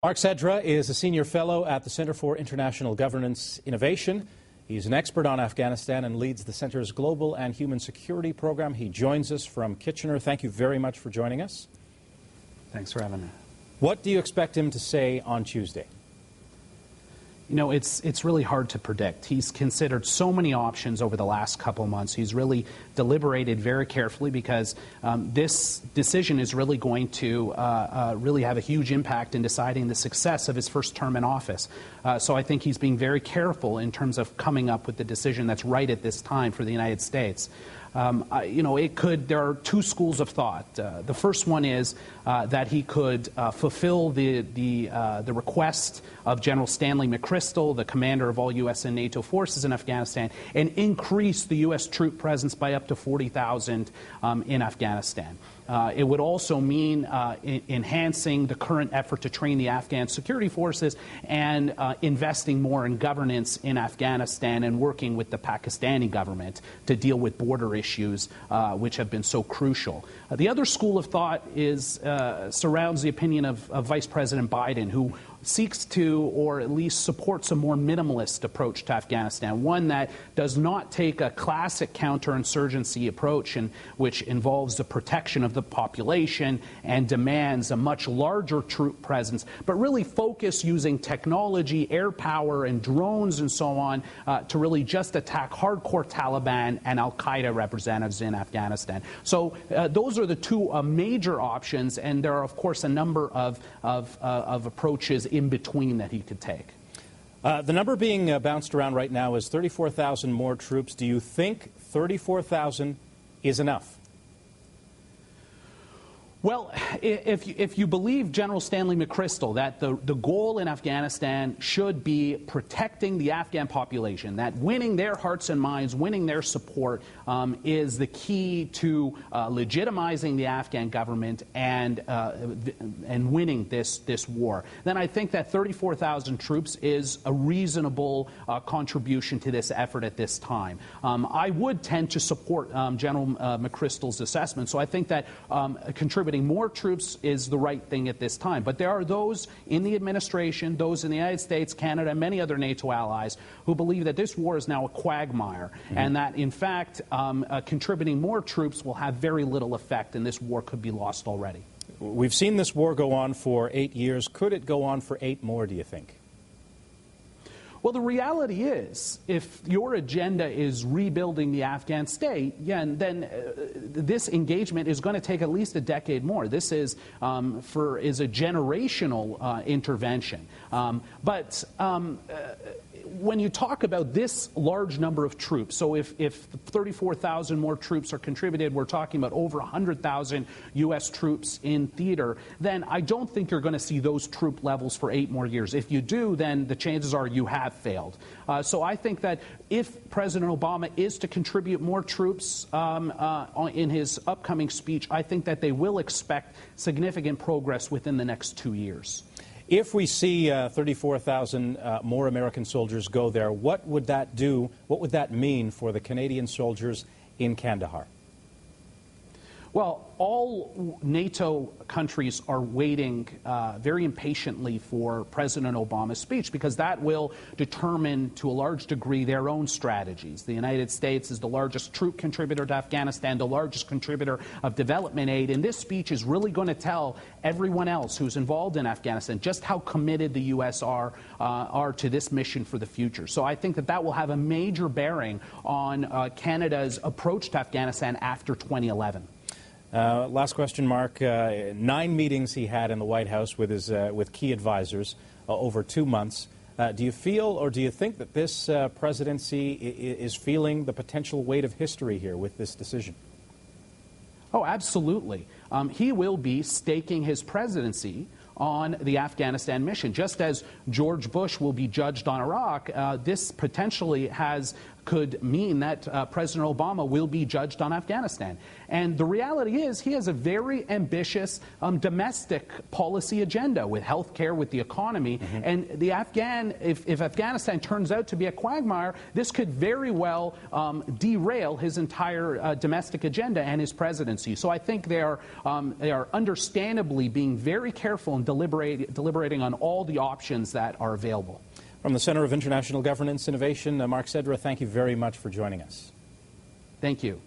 Mark Sedra is a senior fellow at the Center for International Governance Innovation. He's an expert on Afghanistan and leads the center's Global and Human Security Program. He joins us from Kitchener. Thank you very much for joining us. Thanks for having me. What do you expect him to say on Tuesday? You know, it's really hard to predict. He's considered so many options over the last couple of months. He's really deliberated very carefully because this decision is really going to really have a huge impact in deciding the success of his first term in office. So I think he's being very careful in terms of coming up with the decision that's right at this time for the United States. There are two schools of thought. The first one is that he could fulfill the request of General Stanley McChrystal, the commander of all U.S. and NATO forces in Afghanistan, and increase the U.S. troop presence by up to 40,000 in Afghanistan. It would also mean enhancing the current effort to train the Afghan security forces and investing more in governance in Afghanistan and working with the Pakistani government to deal with border issues which have been so crucial. The other school of thought surrounds the opinion of Vice President Biden, who seeks to, or at least supports, a more minimalist approach to Afghanistan, one that does not take a classic counterinsurgency approach which involves the protection of the population and demands a much larger troop presence, but really focus using technology, air power, and drones and so on to really just attack hardcore Taliban and al-Qaeda representatives in Afghanistan. So those are the two major options, and there are, of course, a number of approaches in between that he could take. The number being bounced around right now is 34,000 more troops. Do you think 34,000 is enough? Well, if you believe General Stanley McChrystal that the goal in Afghanistan should be protecting the Afghan population, that winning their hearts and minds, winning their support is the key to legitimizing the Afghan government and winning this war, then I think that 34,000 troops is a reasonable contribution to this effort at this time. I would tend to support General McChrystal's assessment, so I think that contributing more troops is the right thing at this time. But there are those in the administration, those in the United States, Canada, and many other NATO allies who believe that this war is now a quagmire and that, in fact, contributing more troops will have very little effect and this war could be lost already. We've seen this war go on for 8 years. Could it go on for 8 more, do you think? Well, the reality is, if your agenda is rebuilding the Afghan state, then this engagement is going to take at least a decade more. This is a generational intervention. When you talk about this large number of troops, so if 34,000 more troops are contributed, we're talking about over 100,000 U.S. troops in theater, then I don't think you're going to see those troop levels for 8 more years. If you do, then the chances are you have failed. So I think that if President Obama is to contribute more troops in his upcoming speech, I think that they will expect significant progress within the next 2 years. If we see 34,000 more American soldiers go there, what would that do? What would that mean for the Canadian soldiers in Kandahar? Well, all NATO countries are waiting very impatiently for President Obama's speech because that will determine to a large degree their own strategies. The United States is the largest troop contributor to Afghanistan, the largest contributor of development aid, and this speech is really going to tell everyone else who's involved in Afghanistan just how committed the U.S. are to this mission for the future. So I think that will have a major bearing on Canada's approach to Afghanistan after 2011. Last question, Mark. 9 meetings he had in the White House with key advisors over 2 months. Do you feel or do you think that this presidency is feeling the potential weight of history here with this decision? Oh, absolutely. He will be staking his presidency on the Afghanistan mission. Just as George Bush will be judged on Iraq, this potentially has could mean that President Obama will be judged on Afghanistan. And the reality is he has a very ambitious domestic policy agenda with health care, with the economy. And the if Afghanistan turns out to be a quagmire, this could very well derail his entire domestic agenda and his presidency. So I think they are understandably being very careful and deliberating on all the options that are available. From the Center of International Governance Innovation, Mark Sedra, thank you very much for joining us. Thank you.